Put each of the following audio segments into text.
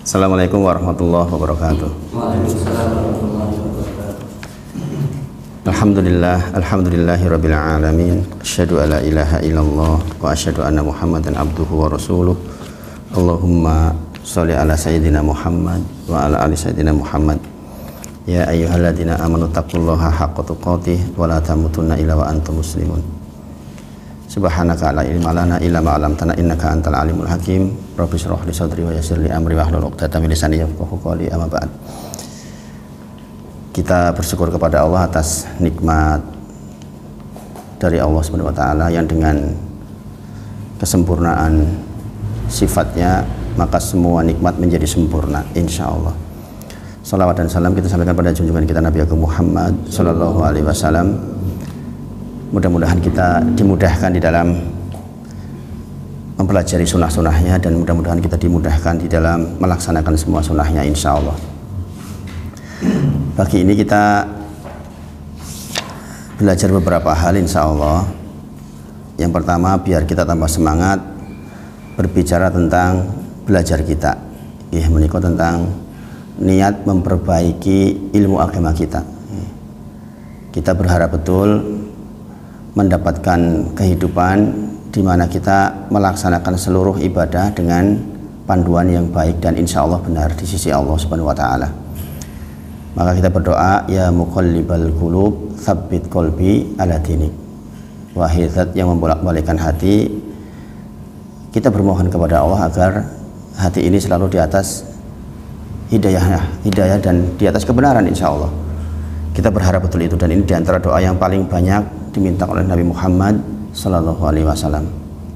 Assalamualaikum warahmatullahi wabarakatuh. Waalaikumsalam warahmatullahi wabarakatuh. Alhamdulillahirabbil alamin. Asyhadu alla ilaha illallah wa asyhadu anna Muhammadan abduhu wa rasuluh. Allahumma sholli ala sayyidina Muhammad wa ala ali sayyidina Muhammad. Ya ayyuhalladzina amanu taqullaha haqqa tuqatih wa la tamutunna illa wa antum muslimun. Subhanaka la ilma lana illa ma 'allamtana innaka antal alimul hakim. Rabbi shrah li sadri wa yassir li amri wahlul 'uqdatam min lisani yafqahu qawli. Amma ba'd. Kita bersyukur kepada Allah atas nikmat dari Allah Subhanahu wa taala yang dengan kesempurnaan sifatnya maka semua nikmat menjadi sempurna insyaallah. Salawat dan salam kita sampaikan pada junjungan kita Nabi Agung Muhammad sallallahu alaihi wasallam. Mudah-mudahan kita dimudahkan di dalam mempelajari sunnah-sunnahnya dan mudah-mudahan kita dimudahkan di dalam melaksanakan semua sunnahnya insya Allah. Pagi ini kita belajar beberapa hal insya Allah. Yang pertama biar kita tambah semangat berbicara tentang belajar kita, menikah tentang niat memperbaiki ilmu agama kita. Kita berharap betul mendapatkan kehidupan di mana kita melaksanakan seluruh ibadah dengan panduan yang baik dan insya Allah benar di sisi Allah Subhanahu wa taala. Maka kita berdoa, ya muqallibal qulub tsabbit qalbi ala dinik. Wahai zat yang membolak-balikkan hati, kita bermohon kepada Allah agar hati ini selalu di atas hidayah dan di atas kebenaran insya Allah. Kita berharap betul itu dan ini diantara doa yang paling banyak diminta oleh Nabi Muhammad sallallahu alaihi wasallam.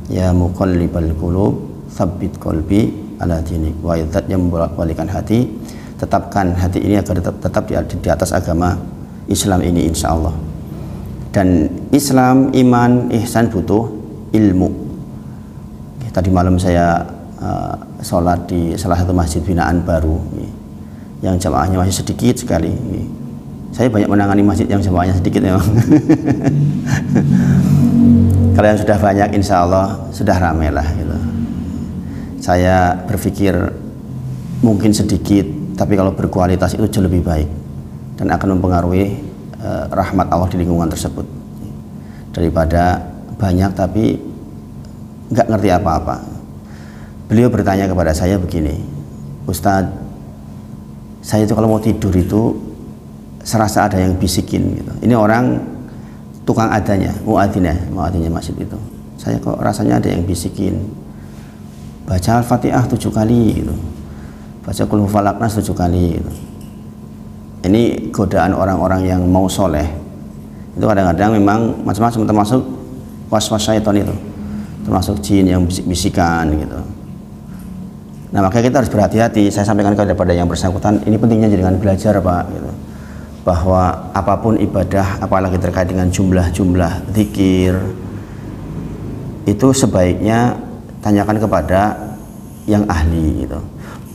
Ya muqallibal qulub tsabbit qalbi ala dinik. Wa zat yang membolak-balikkan hati, tetapkan hati ini agar tetap di atas agama Islam ini insyaallah. Dan Islam, iman, ihsan butuh ilmu. Tadi malam saya sholat di salah satu masjid binaan baru yang jamaahnya masih sedikit sekali. Saya banyak menangani masjid yang jamaahnya sedikit memang. Kalau yang sudah banyak insya Allah sudah ramai lah gitu. Saya berpikir mungkin sedikit tapi kalau berkualitas itu jauh lebih baik dan akan mempengaruhi rahmat Allah di lingkungan tersebut daripada banyak tapi nggak ngerti apa-apa. Beliau bertanya kepada saya begini, Ustadz, saya itu kalau mau tidur itu serasa ada yang bisikin gitu. Ini orang tukang adanya, muadzinnya masjid itu. Saya kok rasanya ada yang bisikin. Baca Al-Fatihah 7 kali gitu. Baca Qul Huwallahu Falaq Nas 7 kali gitu. Ini godaan orang-orang yang mau soleh. Itu kadang-kadang memang macam-macam termasuk was-was syaitan itu. Termasuk jin yang bisik-bisikan gitu. Nah, makanya kita harus berhati-hati. Saya sampaikan kepada yang bersangkutan, ini pentingnya jangan belajar, Pak gitu. Bahwa apapun ibadah apalagi terkait dengan jumlah-jumlah zikir itu sebaiknya tanyakan kepada yang ahli gitu.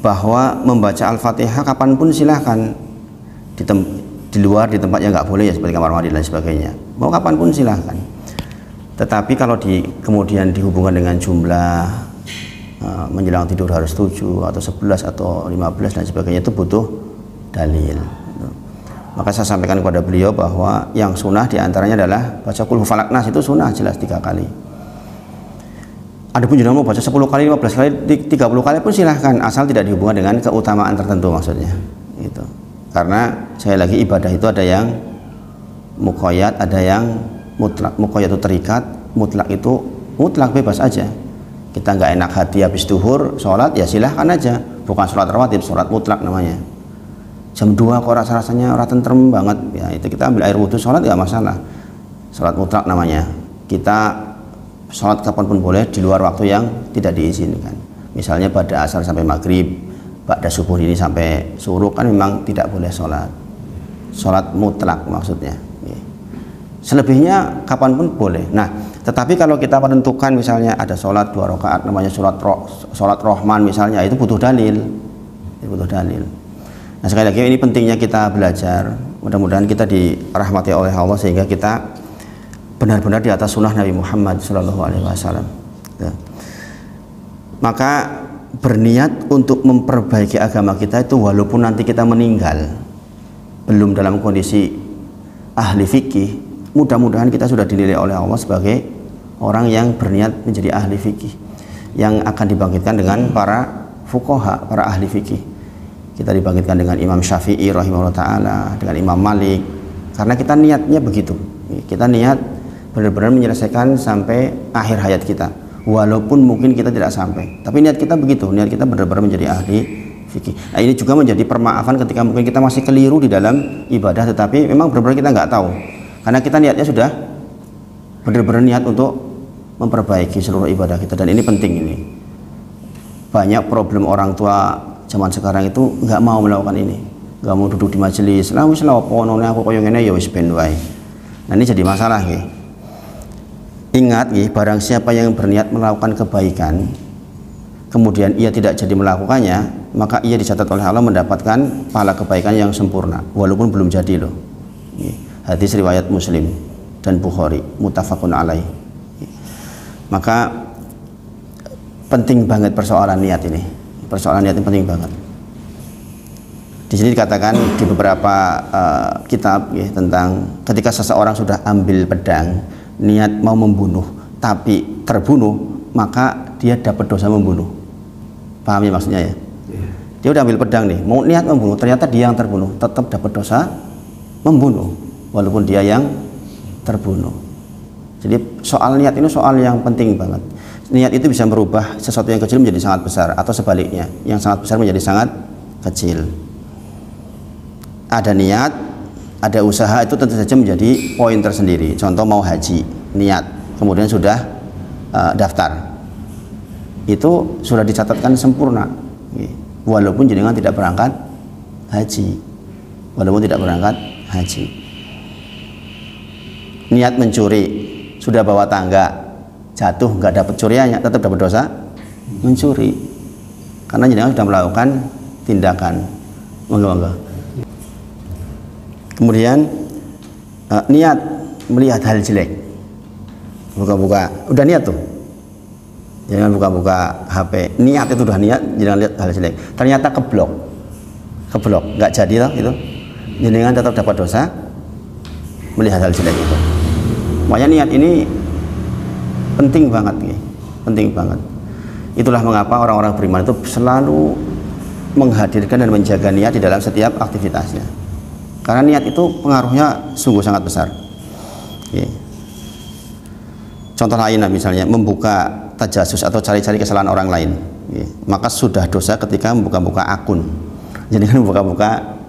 Bahwa membaca Al-Fatihah kapanpun silahkan di luar di tempat yang nggak boleh ya seperti kamar mandi dan sebagainya, mau kapanpun silahkan. Tetapi kalau kemudian dihubungkan dengan jumlah menjelang tidur harus 7 atau 11 atau 15 dan sebagainya itu butuh dalil. Maka saya sampaikan kepada beliau bahwa yang sunnah diantaranya adalah baca Qul Huwallahu Falaq Nas, itu sunnah jelas 3 kali. Adapun jenengan mau baca 10 kali, 15 kali, 30 kali pun silahkan, asal tidak dihubungkan dengan keutamaan tertentu maksudnya. Gitu. Karena sekali lagi ibadah itu ada yang muqayyad, ada yang mutlak. Muqayyad itu terikat, mutlak itu mutlak bebas aja. Kita nggak enak hati habis duhur sholat ya silahkan aja, bukan sholat rawatib, sholat mutlak namanya. Jam 2 kok rasanya orang tentrem banget ya, itu kita ambil air wudhu sholat nggak masalah, sholat mutlak namanya. Kita sholat kapanpun boleh di luar waktu yang tidak diizinkan, misalnya pada asar sampai maghrib, pada subuh ini sampai suruh kan memang tidak boleh sholat mutlak maksudnya. Selebihnya kapanpun boleh. Nah, tetapi kalau kita menentukan misalnya ada sholat 2 rakaat namanya sholat Rahman misalnya, itu butuh dalil, Nah, sekali lagi ini pentingnya kita belajar. Mudah-mudahan kita dirahmati oleh Allah sehingga kita benar-benar di atas sunnah Nabi Muhammad Sallallahu Alaihi Wasallam. Maka berniat untuk memperbaiki agama kita itu walaupun nanti kita meninggal belum dalam kondisi ahli fikih, mudah-mudahan kita sudah dinilai oleh Allah sebagai orang yang berniat menjadi ahli fikih yang akan dibangkitkan dengan para fuqaha, para ahli fikih. Kita dibangkitkan dengan Imam Syafi'i rahimahullah ta'ala, dengan Imam Malik, karena kita niatnya begitu. Kita niat benar-benar menyelesaikan sampai akhir hayat kita, walaupun mungkin kita tidak sampai, tapi niat kita begitu, niat kita benar-benar menjadi ahli fikih. Nah, ini juga menjadi permaafan ketika mungkin kita masih keliru di dalam ibadah, tetapi memang benar-benar kita nggak tahu, karena kita niatnya sudah benar-benar niat untuk memperbaiki seluruh ibadah kita. Dan ini penting. Ini banyak problem orang tua zaman sekarang itu nggak mau melakukan ini, nggak mau duduk di majelis. Lah wis lha opo none aku koyo ngene ya wis ben wae. Nah, ini jadi masalah nggih. Ingat nggih, barang siapa yang berniat melakukan kebaikan kemudian ia tidak jadi melakukannya, maka ia dicatat oleh Allah mendapatkan pahala kebaikan yang sempurna walaupun belum jadi loh. Hadis riwayat Muslim dan Bukhari, muttafaqun alaih. Maka penting banget persoalan niat ini. Persoalan niat ini penting banget. Di sini dikatakan di beberapa kitab ya, tentang ketika seseorang sudah ambil pedang niat mau membunuh tapi terbunuh, maka dia dapat dosa membunuh. Paham ya maksudnya ya? Dia udah ambil pedang nih, mau niat membunuh, ternyata dia yang terbunuh, tetap dapat dosa membunuh walaupun dia yang terbunuh. Jadi soal niat ini soal yang penting banget. Niat itu bisa merubah sesuatu yang kecil menjadi sangat besar, atau sebaliknya, yang sangat besar menjadi sangat kecil. Ada niat, ada usaha, itu tentu saja menjadi poin tersendiri. Contoh mau haji, niat, kemudian sudah daftar, itu sudah dicatatkan sempurna, walaupun jenengan tidak berangkat haji, Niat mencuri, sudah bawa tangga, jatuh nggak dapat curiannya, tetap dapat dosa mencuri, karena jenengan sudah melakukan tindakan. Monggo. Kemudian niat melihat hal jelek, buka-buka, udah niat tuh, jangan buka-buka HP, niat itu udah niat, jangan lihat hal jelek, ternyata keblok, nggak jadi loh itu, jenengan tetap dapat dosa melihat hal jelek itu. Makanya niat ini penting banget, penting banget. Itulah mengapa orang-orang beriman itu selalu menghadirkan dan menjaga niat di dalam setiap aktivitasnya. Karena niat itu pengaruhnya sungguh sangat besar. Contoh lain misalnya membuka tajasus atau cari-cari kesalahan orang lain, maka sudah dosa ketika membuka-buka akun. Jadi kan buka-buka,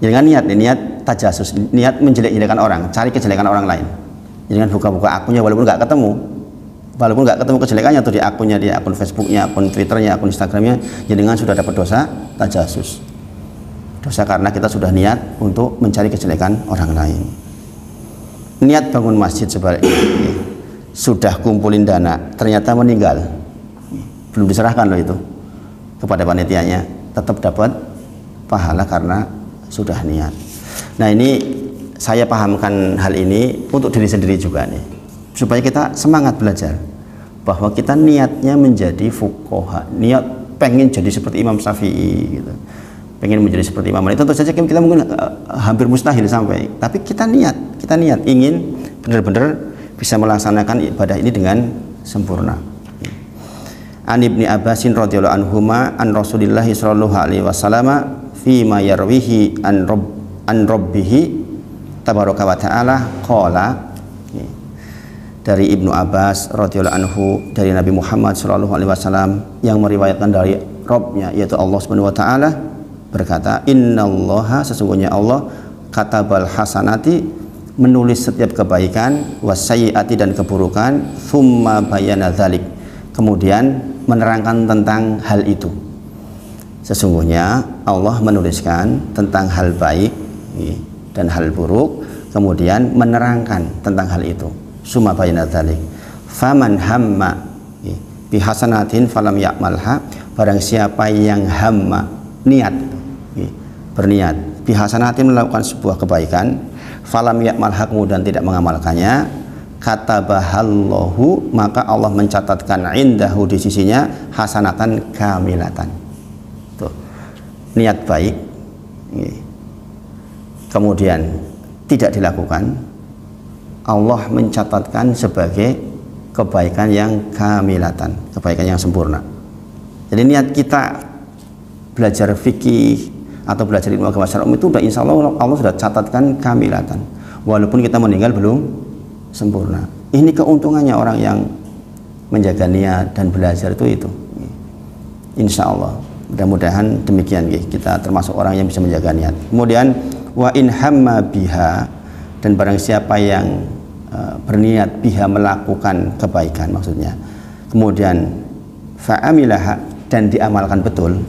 jangan niat tajasus, niat menjelek-jelekan orang, cari kejelekan orang lain. Jangan buka-buka akunnya walaupun nggak ketemu kejelekannya tuh di akunnya, di akun Facebooknya, akun Twitternya, akun Instagramnya, jangan sudah dapat dosa tajasus. Dosa karena kita sudah niat untuk mencari kejelekan orang lain. Niat bangun masjid sebaliknya, sudah kumpulin dana, ternyata meninggal, belum diserahkan loh itu kepada panitianya, tetap dapat pahala karena sudah niat. Nah, ini saya pahamkan hal ini untuk diri sendiri juga nih, supaya kita semangat belajar bahwa kita niatnya menjadi fuqaha, niat pengen jadi seperti Imam Syafi'i gitu, pengen menjadi seperti Imam Malik. Tentu saja kita mungkin hampir mustahil sampai, tapi kita niat ingin benar-benar bisa melaksanakan ibadah ini dengan sempurna. An Ibni Abbasin radhiyallahu anhuma an Rasulillah sallallahu alaihi wasallam fi ma yarwihi an rabbihi tabaraka wa ta'ala qala. Dari Ibnu Abbas radhiyallahu anhu dari Nabi Muhammad sallallahu alaihi wasallam yang meriwayatkan dari Rabbnya yaitu Allah Subhanahu wa taala berkata, innallaha, sesungguhnya Allah, katabal hasanati, menulis setiap kebaikan, wasayyiati, dan keburukan, thumma bayana dzalik, kemudian menerangkan tentang hal itu. Sesungguhnya Allah menuliskan tentang hal baik dan hal buruk, kemudian menerangkan tentang hal itu. Summa bayana dzalik. Faman hamma bihasanatin falam ya'malha, barang siapa yang hamma, niat, berniat, bihasanatin, melakukan sebuah kebaikan, falam ya'malha, kemudian tidak mengamalkannya, katabahallahu, maka Allah mencatatkan indahu di sisinya hasanatan kamilatan. Tuh, niat baik kemudian tidak dilakukan, Allah mencatatkan sebagai kebaikan yang kamilatan, kebaikan yang sempurna. Jadi niat kita belajar fikih atau belajar ilmu agama syar'i itu udah insya Allah Allah sudah catatkan kamilatan, walaupun kita meninggal belum sempurna. Ini keuntungannya orang yang menjaga niat dan belajar itu insya Allah. Mudah-mudahan demikian kita termasuk orang yang bisa menjaga niat. Kemudian wa in hamma biha, dan barang siapa yang berniat biha melakukan kebaikan maksudnya, kemudian fa'amilaha, dan diamalkan betul,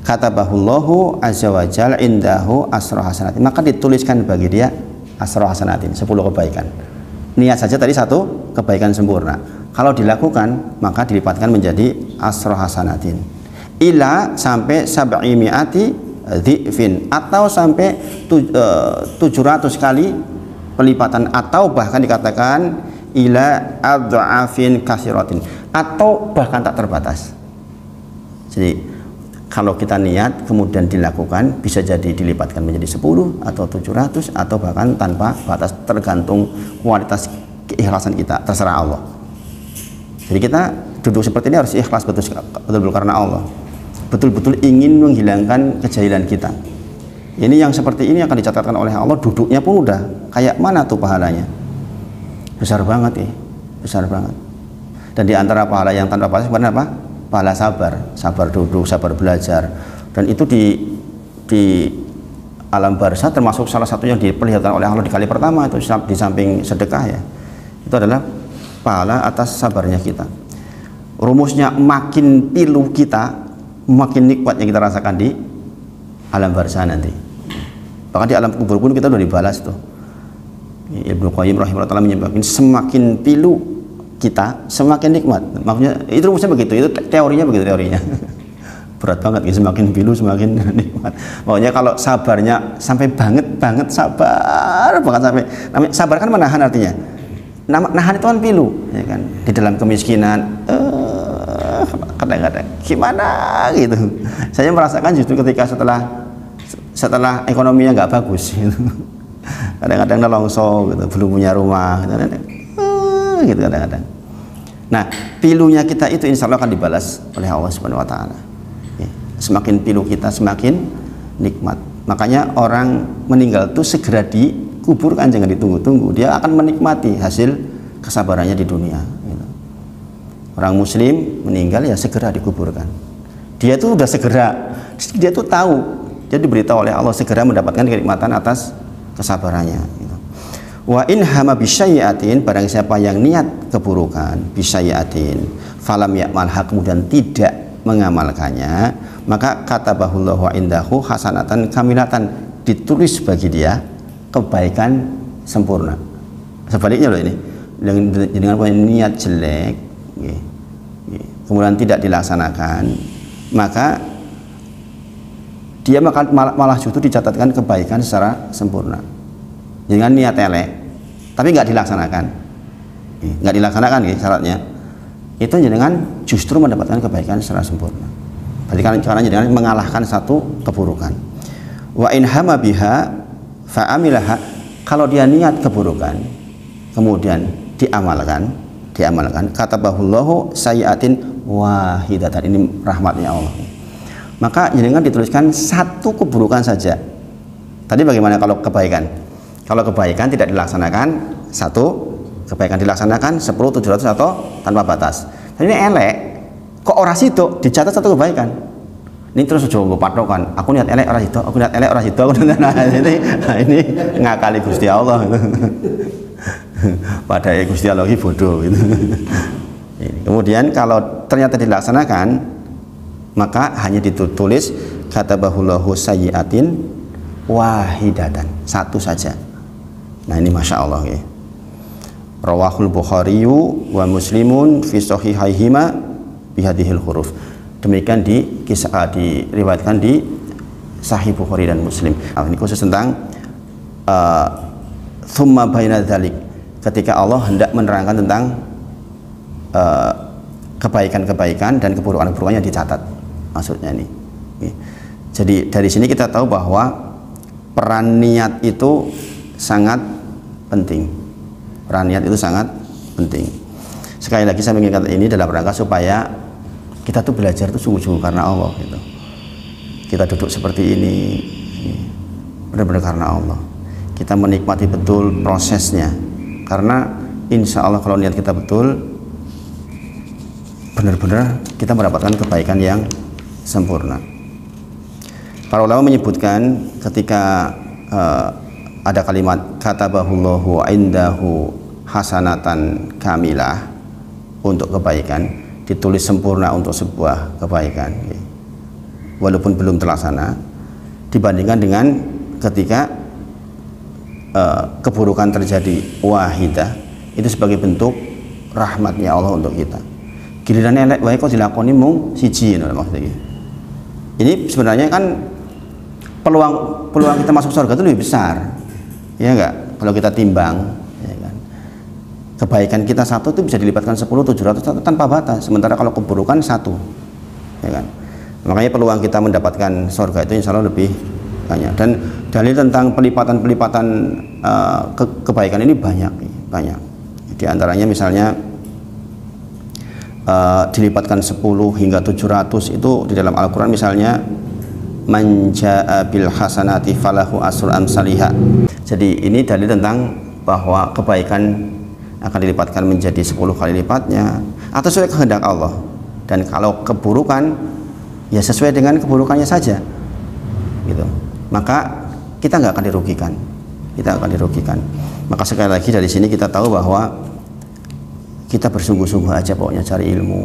katabahullahu azza wa jalla indahu asra hasanatin, maka dituliskan bagi dia asra hasanatin, 10 kebaikan. Niat saja tadi 1 kebaikan sempurna, kalau dilakukan maka dilipatkan menjadi asra hasanatin ila sampai sab'i mi'ati dhi'fin, atau sampai 700 kali pelipatan, atau bahkan dikatakan ila adha'afin katsiratin, atau bahkan tak terbatas. Jadi kalau kita niat kemudian dilakukan, bisa jadi dilipatkan menjadi 10 atau 700 atau bahkan tanpa batas, tergantung kualitas keikhlasan kita, terserah Allah. Jadi kita duduk seperti ini harus ikhlas betul-betul karena Allah, betul-betul ingin menghilangkan kejahilan kita. Ini yang seperti ini akan dicatatkan oleh Allah, duduknya pun udah kayak mana tuh pahalanya, besar banget besar banget. Dan di antara pahala yang tanpa batas sebenarnya apa? Pahala sabar duduk, sabar belajar. Dan itu di alam barzah termasuk salah satu yang diperlihatkan oleh Allah di kali pertama itu, di samping sedekah ya, itu adalah pahala atas sabarnya kita. Rumusnya makin pilu kita, makin nikmat yang kita rasakan di alam barzah nanti. Bahkan di alam kubur pun kita udah dibalas tuh. Ibnu Qayyim rahimahullah menyebutkan semakin pilu kita semakin nikmat. Maksudnya itu rumusnya begitu, itu teorinya begitu teorinya. Berat banget ya, semakin pilu semakin nikmat. Pokoknya kalau sabarnya sampai banget sabar banget, sampai sabar kan menahan artinya. Nahan itu kan pilu ya kan, di dalam kemiskinan kadang-kadang gimana gitu. Saya merasakan justru ketika setelah ekonominya nggak bagus gitu. Kadang-kadang nelongso gitu, belum punya rumah gitu kadang-kadang. Nah, pilunya kita itu insya Allah akan dibalas oleh Allah Subhanahu wa Ta'ala. Semakin pilu kita semakin nikmat. Makanya orang meninggal itu segera dikuburkan, jangan ditunggu-tunggu. Dia akan menikmati hasil kesabarannya di dunia gitu. Orang muslim meninggal ya segera dikuburkan. Dia tuh udah segera, dia tuh tahu, dia diberitahu oleh Allah segera mendapatkan kenikmatan atas kesabarannya gitu. Wa in hama bisyai'atin, barang siapa yang niat keburukan, bisyai'atin falam ya'malha, kemudian tidak mengamalkannya, maka katabahullahu indahu hasanatan kamilatan, ditulis bagi dia kebaikan sempurna. Sebaliknya loh ini, dengan niat jelek kemudian tidak dilaksanakan, maka dia malah justru dicatatkan kebaikan secara sempurna. Dengan niat elek tapi nggak dilaksanakan syaratnya, itu dengan justru mendapatkan kebaikan secara sempurna. Berarti caranya dengan mengalahkan satu keburukan. Wa in hama biha fa'amilaha, kalau dia niat keburukan kemudian diamalkan, katabahullahu sayyi'atin wahidatan, ini rahmatnya Allah. Maka jangan dituliskan satu keburukan saja. Tadi bagaimana kalau kebaikan? Kalau kebaikan tidak dilaksanakan, satu kebaikan dilaksanakan 10, 700 atau tanpa batas. Tapi ini elek, kok ora sido dicatat satu kebaikan. Ini terus coba patokan, aku niat elek ora sido, aku niat elek ora sido, ini ngakali Gusti Allah. Padahal Gusti Allah bodoh gitu. Kemudian kalau ternyata dilaksanakan, maka hanya ditulis katabahullahu sayyi'atin wahidatan, satu saja. Nah ini masya Allah ya. Rawahul Bukhariyu wa Muslimun fi sahihaihima bihadihil huruf. Demikian diriwayatkan di Sahih Bukhari dan Muslim. Ini khusus tentang thumma baina dzalik. ketika Allah hendak menerangkan tentang kebaikan-kebaikan dan keburukan-keburukan yang dicatat, maksudnya ini. Jadi dari sini kita tahu bahwa peran niat itu sangat penting. Peran niat itu sangat penting. Sekali lagi saya mengingatkan ini dalam rangka supaya kita tuh belajar tuh sungguh-sungguh karena Allah gitu. Kita duduk seperti ini benar-benar karena Allah. Kita menikmati betul prosesnya. Karena insya Allah kalau niat kita betul, benar-benar kita mendapatkan kebaikan yang sempurna. Para ulama menyebutkan ketika ada kalimat katabahullahu indahu hasanatan kamilah, untuk kebaikan ditulis sempurna untuk sebuah kebaikan, walaupun belum terlaksana, dibandingkan dengan ketika keburukan terjadi wahidah, itu sebagai bentuk rahmatnya Allah untuk kita. Giliran elek wae kok dilakoni mung siji maksudnya. Ini sebenarnya kan peluang kita masuk surga itu lebih besar, ya enggak? Kalau kita timbang, ya kan? Kebaikan kita satu itu bisa dilipatkan 10, 700 tanpa batas. Sementara kalau keburukan satu, ya kan? Makanya peluang kita mendapatkan surga itu insya Allah lebih banyak. Dan dalil tentang pelipatan-pelipatan kebaikan ini banyak. Di antaranya misalnya dilipatkan 10 hingga 700 itu di dalam Al-Quran, misalnya man jaa bil hasanati falahu asru amsalihha. Jadi ini dalil tentang bahwa kebaikan akan dilipatkan menjadi 10 kali lipatnya atau sesuai kehendak Allah, dan kalau keburukan ya sesuai dengan keburukannya saja gitu. Maka kita nggak akan dirugikan. Maka sekali lagi dari sini kita tahu bahwa kita bersungguh-sungguh aja pokoknya cari ilmu.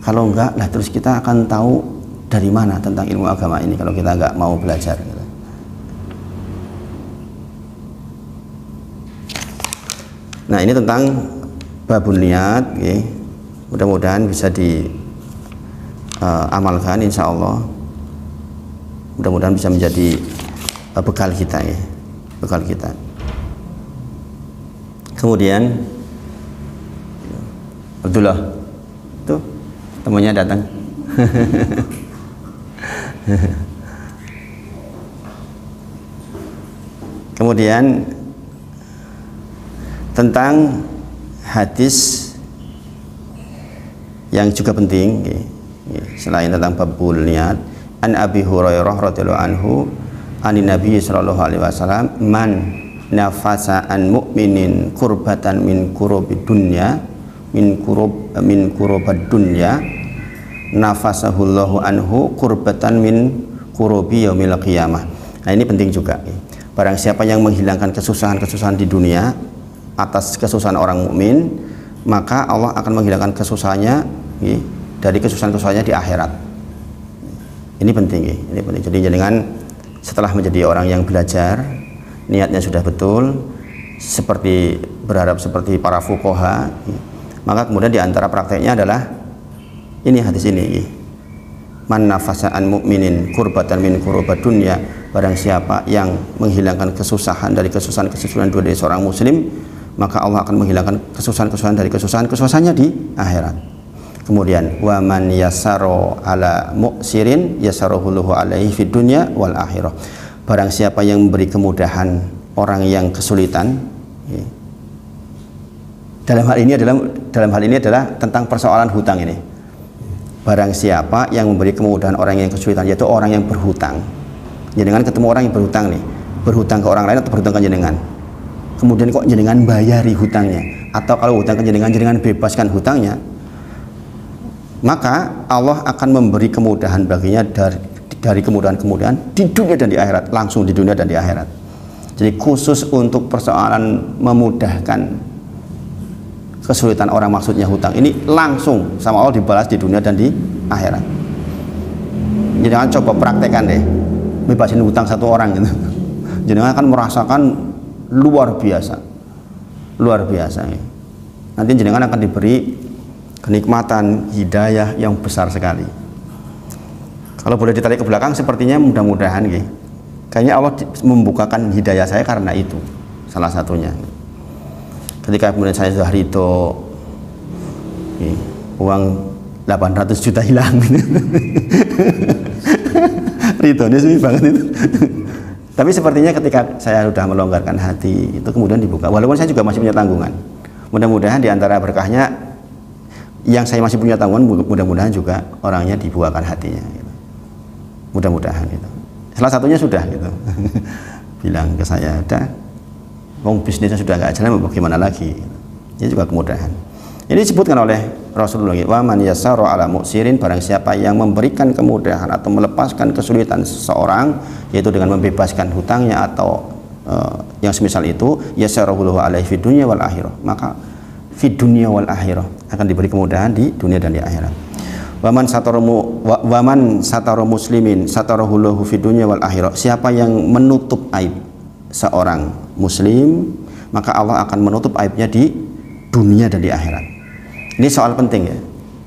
Kalau enggak lah terus kita akan tahu dari mana tentang ilmu agama ini kalau kita enggak mau belajar gitu. Nah ini tentang babun niat, mudah-mudahan bisa diamalkan insya Allah. Mudah-mudahan bisa menjadi bekal kita, bekal kita. Kemudian Abdullah tuh temannya datang. Kemudian tentang hadis yang juga penting selain tentang babul niat, an Abi Hurairah radhiyallahu anhu anin Nabi sallallahu alaihi wasallam, man nafasa an mu'minin kurbatan min kurubid dunya min kurubad dunya nafasahullahu anhu kurbatan min kurubi yaumil qiyamah. Nah ini penting juga. Barang siapa yang menghilangkan kesusahan-kesusahan di dunia atas kesusahan orang mukmin, maka Allah akan menghilangkan kesusahannya dari kesusahan-kesusahannya di akhirat. Ini penting, ini penting. Jadi jangan setelah menjadi orang yang belajar, niatnya sudah betul, seperti berharap seperti para fuqaha, maka kemudian diantara prakteknya adalah ini hadis ini, man nafasa an mu'minin kurbatan min kurubad dunya, barang siapa yang menghilangkan kesusahan dari kesusahan-kesusahan dari seorang muslim, maka Allah akan menghilangkan kesusahan-kesusahan dari kesusahan-kesusahannya di akhirat. Kemudian wa man yasaro ala mu'sirin yasarohullahu alaihi fid dunya wal akhirah, barang siapa yang memberi kemudahan orang yang kesulitan, dalam hal ini adalah tentang persoalan hutang ini. Barang siapa yang memberi kemudahan orang yang kesulitan, yaitu orang yang berhutang. Jenengan ketemu orang yang berhutang nih, berhutang ke orang lain atau berhutang ke jenengan, kemudian kok jenengan bayari hutangnya, atau kalau hutang ke jenengan bebaskan hutangnya, maka Allah akan memberi kemudahan baginya dari kemudahan-kemudahan di dunia dan di akhirat, langsung di dunia dan di akhirat. Jadi khusus untuk persoalan memudahkan kesulitan orang, maksudnya hutang ini langsung sama Allah dibalas di dunia dan di akhirat. Jadi jangan coba praktekkan deh, bebasin hutang satu orang gitu. Jadi akan merasakan luar biasa ya. Nanti jenengan akan diberi kenikmatan hidayah yang besar sekali. Kalau boleh ditarik ke belakang, sepertinya mudah-mudahan kayaknya Allah membukakan hidayah saya karena itu, salah satunya. Ketika kemudian saya sudah ridho, uang 800 juta hilang. Ridhonya sih banget itu. Tapi sepertinya ketika saya sudah melonggarkan hati, itu kemudian dibuka. Walaupun saya juga masih punya tanggungan. Mudah-mudahan di antara berkahnya, yang saya masih punya tanggungan, mudah-mudahan juga orangnya dibukakan hatinya. Gitu. Mudah-mudahan gitu. Salah satunya sudah gitu. Bilang ke saya, udah, bisnisnya sudah nggak jalan, bagaimana lagi? Ini juga kemudahan. Ini disebutkan oleh Rasulullah, wa man yassara ala mu'sirin, barang siapa yang memberikan kemudahan atau melepaskan kesulitan seseorang, yaitu dengan membebaskan hutangnya atau yang semisal itu, yassarahu alaihi fid dunya wal akhirah, maka fid dunya wal akhirah akan diberi kemudahan di dunia dan di akhirat. Wa man satara muslimin satarahu lahu fid dunya wal akhirah, siapa yang menutup aib seorang muslim, maka Allah akan menutup aibnya di dunia dan di akhirat. Ini soal penting ya.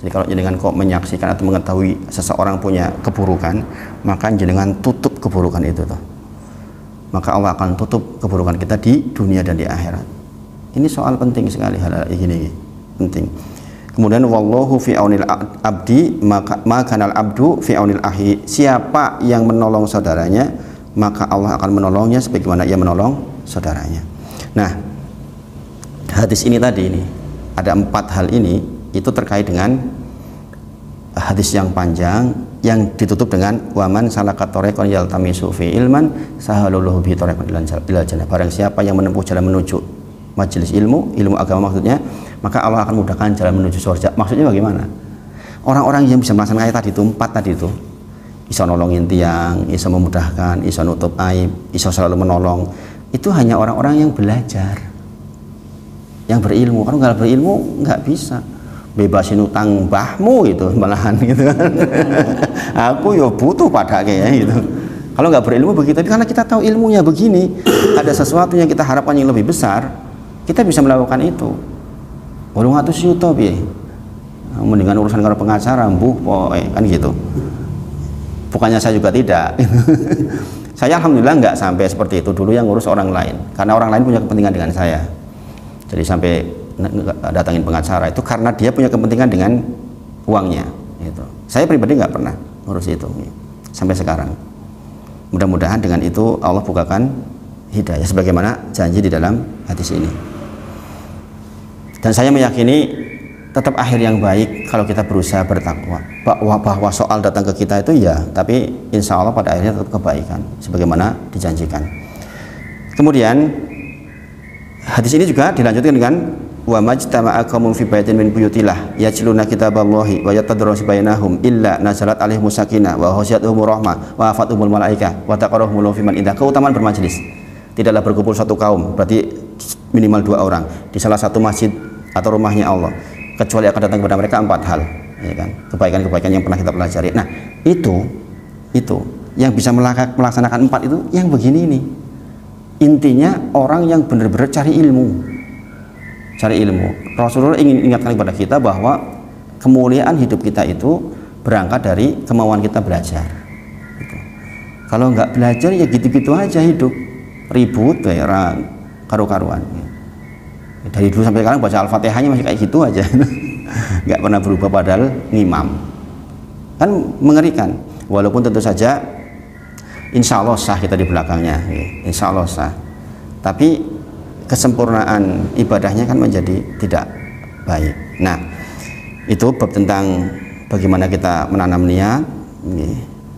Jadi kalau jenengan kok menyaksikan atau mengetahui seseorang punya keburukan, maka jenengan tutup keburukan itu tuh. Maka Allah akan tutup keburukan kita di dunia dan di akhirat. Ini soal penting sekali, hal ini penting. Kemudian wallahu fi aunil abdi maka al abdu fi aunil ahi, siapa yang menolong saudaranya, maka Allah akan menolongnya sebagaimana ia menolong saudaranya. Nah, hadis ini tadi ini ada 4 hal ini, itu terkait dengan hadis yang panjang yang ditutup dengan waman salaka tariqan yaltamisu fi ilman sahalallahu bi tariqan ilal jannah, barang siapa yang menempuh jalan menuju majelis ilmu agama maksudnya, maka Allah akan mudahkan jalan menuju surga. Maksudnya bagaimana? Orang-orang yang bisa melaksanakan tadi itu 4 tadi itu, bisa nolongin tiang, bisa memudahkan, bisa nutup aib, bisa selalu menolong, itu hanya orang-orang yang belajar, yang berilmu. Kalau nggak berilmu nggak bisa. Bebasin utang mbahmu itu malahan gitu. Aku ya butuh pada kayak gitu. Kalau nggak berilmu begitu, tapi karena kita tahu ilmunya begini, ada sesuatu yang kita harapkan yang lebih besar, kita bisa melakukan itu. Bolong atus yuto piye. Mendingan urusan karo pengacara, mbuh poe kan gitu. Bukannya saya juga tidak. Saya alhamdulillah nggak sampai seperti itu dulu yang ngurus orang lain, karena orang lain punya kepentingan dengan saya. Jadi sampai datangin pengacara itu karena dia punya kepentingan dengan uangnya gitu. Saya pribadi nggak pernah ngurus itu sampai sekarang. Mudah-mudahan dengan itu Allah bukakan hidayah sebagaimana janji di dalam hadis ini. Dan saya meyakini tetap akhir yang baik kalau kita berusaha bertakwa, bahwa soal datang ke kita itu ya, tapi insya Allah pada akhirnya tetap kebaikan sebagaimana dijanjikan. Kemudian hadis ini juga dilanjutkan dengan wa majtama'a qaumun fi baitin min buyutillah yatluna kitaballahi wa yatadarasu bainahum illa nazalat alaihimus sakinah wa ghasyiyatuhumur rahmah wa afathumul malaikah wa taqarrahumul fi man indah. Keutamaan bermajelis. Tidaklah berkumpul satu kaum, berarti minimal 2 orang di salah satu masjid atau rumahnya Allah, kecuali akan datang kepada mereka 4 hal, ya kan? Kebaikan-kebaikan yang pernah kita pelajari. Nah, itu yang bisa melaksanakan 4 itu yang begini ini. Intinya orang yang benar-benar cari ilmu. Rasulullah ingin ingatkan kepada kita bahwa kemuliaan hidup kita itu berangkat dari kemauan kita belajar gitu. Kalau nggak belajar ya gitu-gitu aja hidup, ribut ya karu-karuan. Dari dulu sampai sekarang baca Al-Fatihahnya masih kayak gitu aja. Nggak pernah berubah padahal ngimam, kan mengerikan. Walaupun tentu saja insya Allah sah kita di belakangnya, insya Allah sah, tapi kesempurnaan ibadahnya kan menjadi tidak baik. Nah, itu bab tentang bagaimana kita menanam niat,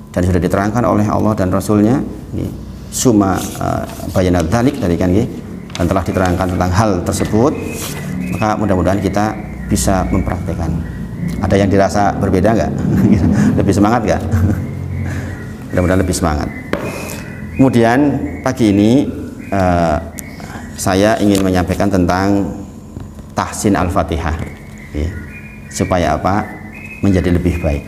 dan sudah diterangkan oleh Allah dan Rasulnya, summa bayanat dzalik tadi kan, dan telah diterangkan tentang hal tersebut. Maka mudah-mudahan kita bisa mempraktekkan. Ada yang dirasa berbeda nggak? Lebih semangat nggak? Mudah-mudahan lebih semangat. Kemudian pagi ini saya ingin menyampaikan tentang tahsin Al-Fatihah, supaya apa? Menjadi lebih baik.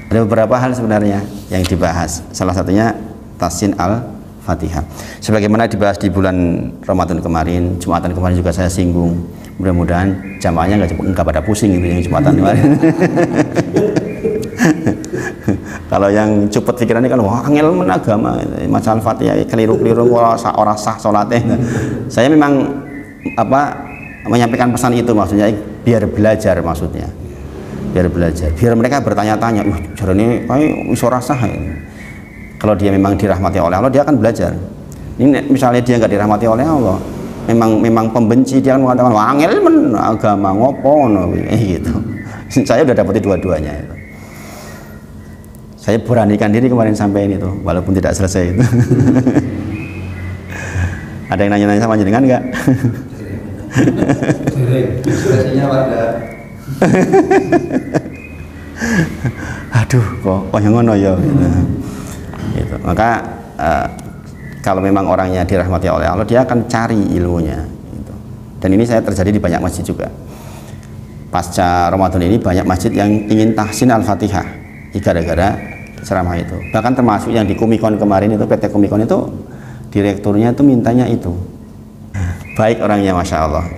Ada beberapa hal sebenarnya yang dibahas. Salah satunya tahsin Al-Fatihah. Sebagaimana dibahas di bulan Ramadan kemarin, Jumatan kemarin juga saya singgung. Mudah-mudahan jamaahnya nggak pada pusing gitu yang Jumatan kemarin. Kalau yang cepet pikirannya kan wah angel men agama, maca Al-Fatihah keliru-keliru ora sah salatnya. Saya memang menyampaikan pesan itu, maksudnya biar belajar, maksudnya biar belajar, biar mereka bertanya-tanya, jarane kae wis ora sah. Kalau dia memang dirahmati oleh Allah, dia akan belajar. Ini misalnya dia nggak dirahmati oleh Allah, memang pembenci, dia akan mengatakan wah angel men agama ngopo ngono gitu. Saya udah dapetin dua-duanya itu. Saya beranikan diri kemarin sampai ini tuh, walaupun tidak selesai itu. Ada yang nanya-nanya sama jenengan nggak? Durasinya pada. Aduh, kok yang ngono ya. Gitu. Maka kalau memang orangnya dirahmati oleh Allah, dia akan cari ilmunya. Gitu. Dan ini saya terjadi di banyak masjid juga. Pasca Ramadan ini banyak masjid yang ingin tahsin Al-Fatihah gara-gara ceramah itu. Bahkan termasuk yang di Kumikon kemarin itu, PT Kumikon itu direkturnya itu mintanya itu. Baik orangnya, Masya Allah,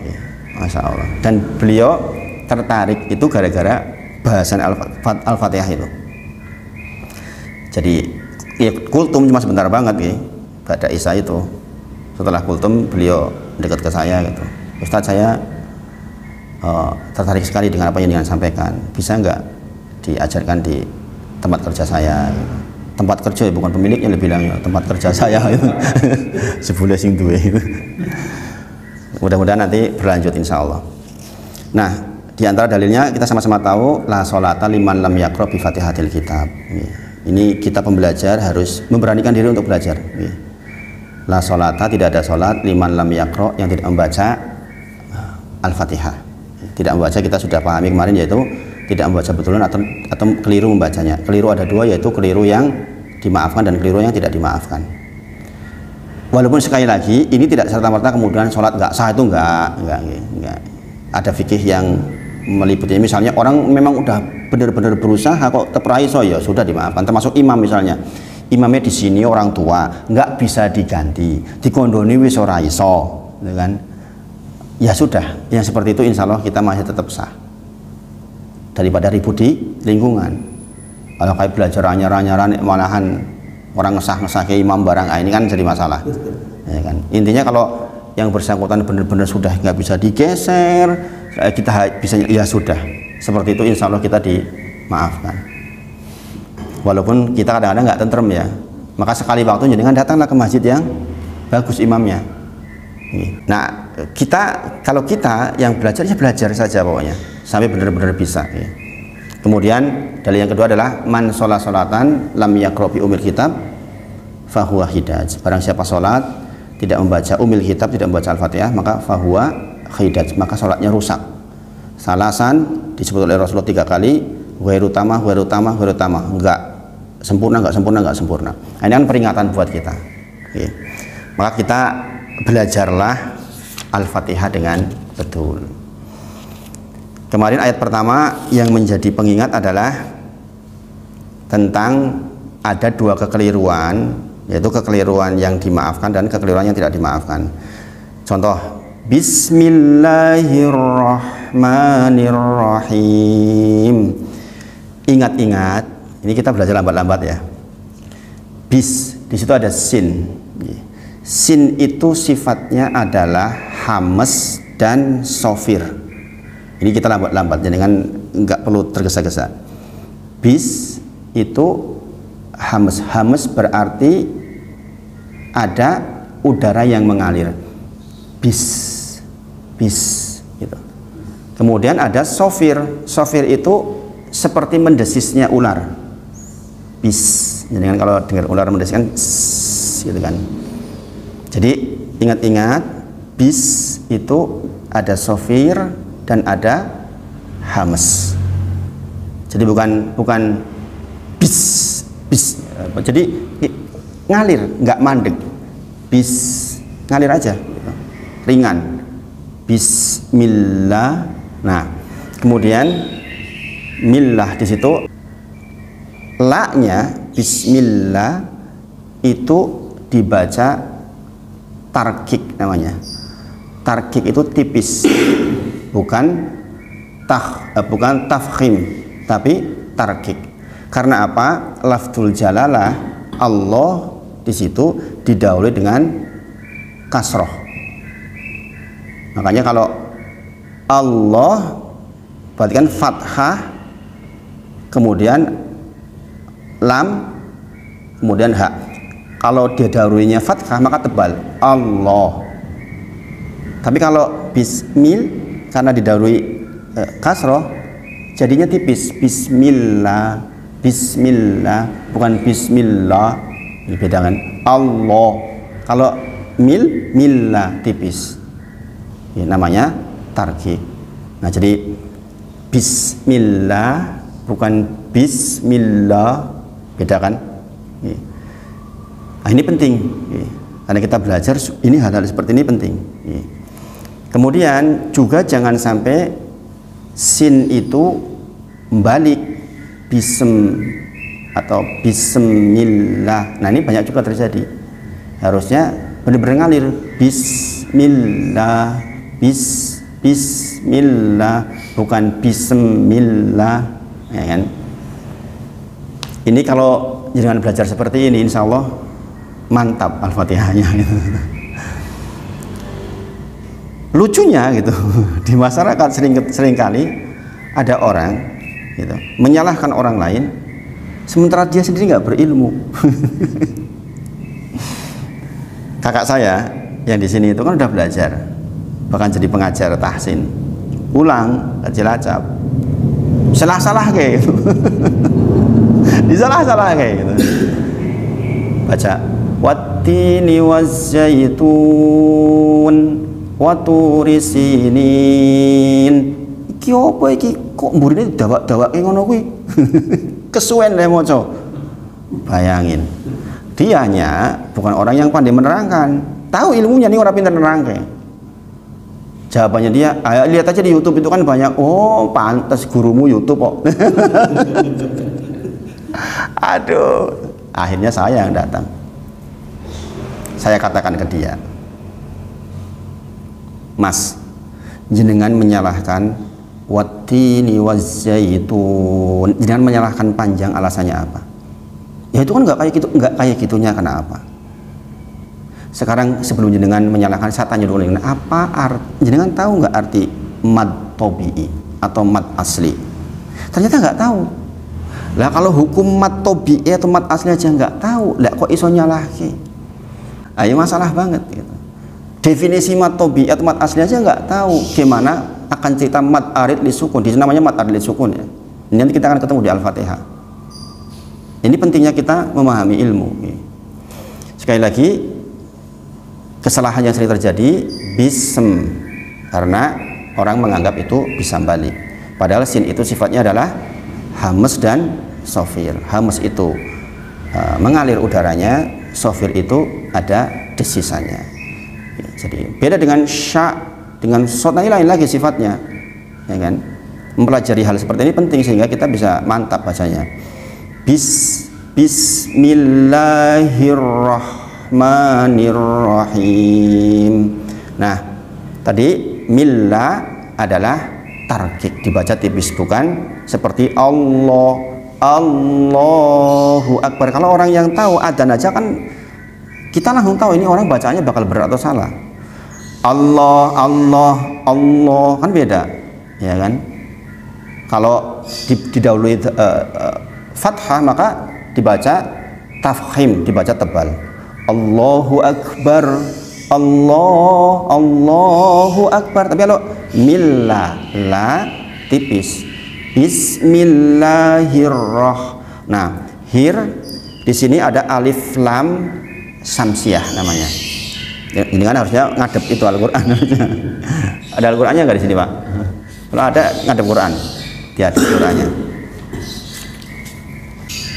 Masya Allah. Dan beliau tertarik itu gara-gara bahasan Al-Fatihah itu. Jadi ya kultum cuma sebentar banget ya, pada Isya itu. Setelah kultum beliau dekat ke saya gitu, Ustadz saya tertarik sekali dengan apa yang sampaikan. Bisa nggak diajarkan di tempat kerja saya? Gitu. Tempat kerja ya, bukan pemiliknya, lebih bilangnya tempat kerja saya itu. Sebulan sing duwe itu. Mudah-mudahan nanti berlanjut insya Allah. Nah, di antara dalilnya kita sama-sama tahu la sholata liman lam yaqra bi Fatihatil Kitab. Ini kita pembelajar harus memberanikan diri untuk belajar. La sholata, tidak ada sholat liman lam yaqra, yang tidak membaca Al-Fatihah. Tidak membaca, kita sudah pahami kemarin, yaitu tidak membaca betulan atau keliru membacanya. Keliru ada dua, yaitu keliru yang dimaafkan dan keliru yang tidak dimaafkan. Walaupun sekali lagi ini tidak serta-merta kemudian sholat nggak sah, itu enggak. Ada fikih yang meliputi, misalnya orang memang udah benar-benar berusaha kok tepraiso, ya sudah dimaafkan. Termasuk imam misalnya, imamnya di sini orang tua nggak bisa diganti, dikondoni wis ora iso, kan? Ya sudah, yang seperti itu insya Allah kita masih tetap sah daripada ribut di lingkungan. Kalau kayak belajar anyar-anyaran malahan orang ngesah-ngesah ke imam barang, ini kan jadi masalah, ya kan? Intinya kalau yang bersangkutan benar-benar sudah nggak bisa digeser, kita bisa, ya sudah seperti itu insya Allah kita dimaafkan. Walaupun kita kadang-kadang nggak tentrem ya, maka sekali waktu jangan datanglah ke masjid yang bagus imamnya. Nah, kalau kita yang belajar ya belajar saja pokoknya sampai benar-benar bisa ya. Kemudian dalil yang kedua adalah man sholat sholatan lam yaqra bi umil kitab fahuwa hidaj. Barang siapa sholat tidak membaca umil kitab, tidak membaca Al-Fatihah, maka fahuwa hidaj, maka sholatnya rusak. Salasan disebut oleh Rasulullah 3 kali, ghairu tamah, enggak sempurna. Nah, ini kan peringatan buat kita. Oke. Maka kita belajarlah Al-Fatihah dengan betul. Kemarin ayat pertama yang menjadi pengingat adalah tentang ada 2 kekeliruan, yaitu kekeliruan yang dimaafkan dan kekeliruan yang tidak dimaafkan. Contoh, Bismillahirrahmanirrahim. Ingat-ingat, ini kita belajar lambat-lambat ya. Bis, di situ ada sin. Sin itu sifatnya adalah hamas dan sofir. Ini kita lambat-lambat, jadi kan nggak perlu tergesa-gesa. Bis itu hamas berarti ada udara yang mengalir. Bis gitu. Kemudian ada sofir itu seperti mendesisnya ular. Bis, jadi kan kalau dengar ular mendesis kan gitu kan. Jadi ingat-ingat, bis itu ada sofir dan ada hamas. Jadi bukan bis. Jadi ngalir, nggak mandek. Bis ngalir aja, gitu. Ringan. Bismillah. Nah, kemudian millah di situ la-nya bismillah itu dibaca tarkik namanya. Tarkik itu tipis, bukan tafkhim, tapi tarkik. Karena apa? Lafzul jalalah Allah di situ didahului dengan kasroh. Makanya kalau Allah berarti kan fathah, kemudian lam, kemudian ha. Kalau dia dahulunya fathah maka tebal Allah. Tapi kalau bismil karena didahului kasroh jadinya tipis. Bismillah, bismillah, bukan bismillah. Ini beda kan? Allah. Kalau millah tipis. Ya, namanya tarkik. Nah, jadi bismillah bukan bismillah, beda kan? Ya. Nah, ini penting. Ya. Karena kita belajar ini hal-hal seperti ini penting. Ya. Kemudian juga jangan sampai sin itu membalik bism atau bismillah. Nah, ini banyak juga terjadi. Harusnya benar-benar ngalir bismillah, bismillah, bukan bismillah, ya kan? Ini kalau jangan belajar seperti ini, insya Allah mantap Al-Fatihahnya. Lucunya gitu, di masyarakat seringkali ada orang gitu, menyalahkan orang lain sementara dia sendiri nggak berilmu. Kakak saya yang di sini itu kan udah belajar, bahkan jadi pengajar tahsin, pulang ke Cilacap salah-salah kayak gitu. Disalah-salah kayak gitu, baca wattini wazzaitun waturi sinin. Iki apa iki kok mburine dawak-dawake ngono kuwi? Kesuwen le maca. Bayangin. Dianya bukan orang yang pandai menerangkan. Tahu ilmunya nih, orang pintar nerangke. Jawabannya dia, ayo lihat aja di YouTube itu kan banyak. Oh, pantas gurumu YouTube kok. Aduh, akhirnya saya yang datang. Saya katakan ke dia, Mas, jenengan menyalahkan wattini wazzaitun, jenengan menyalahkan panjang, alasannya apa? Ya itu kan nggak kayak gitu, nggak kayak gitunya. Kenapa? Sekarang sebelum jenengan menyalahkan, saya tanya dulu, apa jenengan tahu nggak arti mad tobi'i atau mad asli? Ternyata nggak tahu. Lah kalau hukum mad tobi'i atau mad asli aja nggak tahu, lah kok iso nyalahke? Ayo masalah banget gitu. Definisi mad tobi'i atau mad asli aja nggak tahu, gimana akan cerita mad arid li sukun? Di sini namanya mad arid li sukun ya. Nanti kita akan ketemu di Al-Fatihah. Ini pentingnya kita memahami ilmu. Sekali lagi, kesalahan yang sering terjadi bism, karena orang menganggap itu bisa balik. Padahal sin itu sifatnya adalah hamas dan sofir. Hamas itu mengalir udaranya, sofir itu ada desisannya. Jadi beda dengan sya, dengan sot, lain lagi sifatnya, ya kan? Mempelajari hal seperti ini penting sehingga kita bisa mantap bacanya. Bismillahirrahmanirrahim. Nah, tadi milla adalah tarkik, dibaca tipis, bukan seperti Allah, Allahu Akbar. Kalau orang yang tahu adzan aja kan kita langsung tahu ini orang bacanya bakal berat atau salah. Allah, Allah, Allah kan beda, ya kan? Kalau didahului fathah maka dibaca tafkhim, dibaca tebal. Allahu Akbar, Allahu Akbar. Tapi kalau millah, la tipis. Bismillahirrahmanirrahim. Nah, hir di sini ada alif lam samsiah namanya. Ini kan harusnya ngadep itu Al-Quran. Ada Al-Qurannya nggak di sini, Pak? Kalau ada, ngadep Quran, hati-hati Qurannya.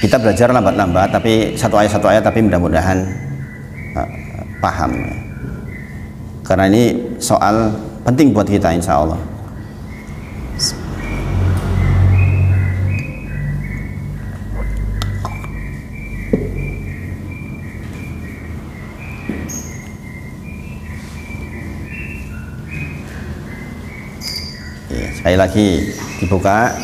Kita belajar lambat-lambat, tapi satu ayat, tapi mudah-mudahan paham. Karena ini soal penting buat kita, insya Allah. Sekali lagi dibuka.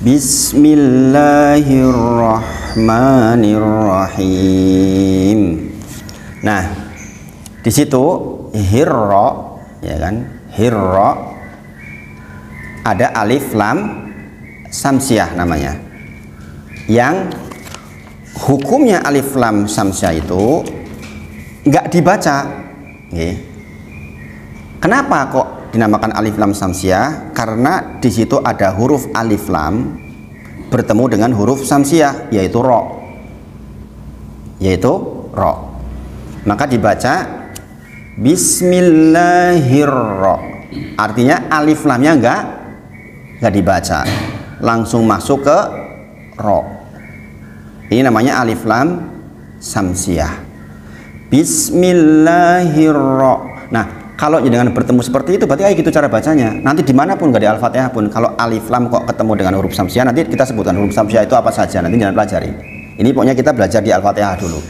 Bismillahirrahmanirrahim. Nah, di situ hirra, ya kan? Hirra ada alif lam samsiah namanya. Yang hukumnya alif lam samsiah itu nggak dibaca. Oke. Kenapa kok dinamakan alif lam samsiah? Karena di situ ada huruf alif lam bertemu dengan huruf samsiah, yaitu ro. Maka dibaca Bismillahirrahmanirrahim. Artinya alif lamnya nggak dibaca, langsung masuk ke ro. Ini namanya alif lam samsiah. Bismillahirrahmanirrahim. Nah, kalau dengan bertemu seperti itu berarti gitu cara bacanya. Nanti dimanapun, nggak di Al-Fatihah pun, kalau alif lam kok ketemu dengan huruf samsiah, nanti kita sebutkan huruf samsiah itu apa saja, nanti jangan pelajari. Ini pokoknya kita belajar di Al-Fatihah dulu.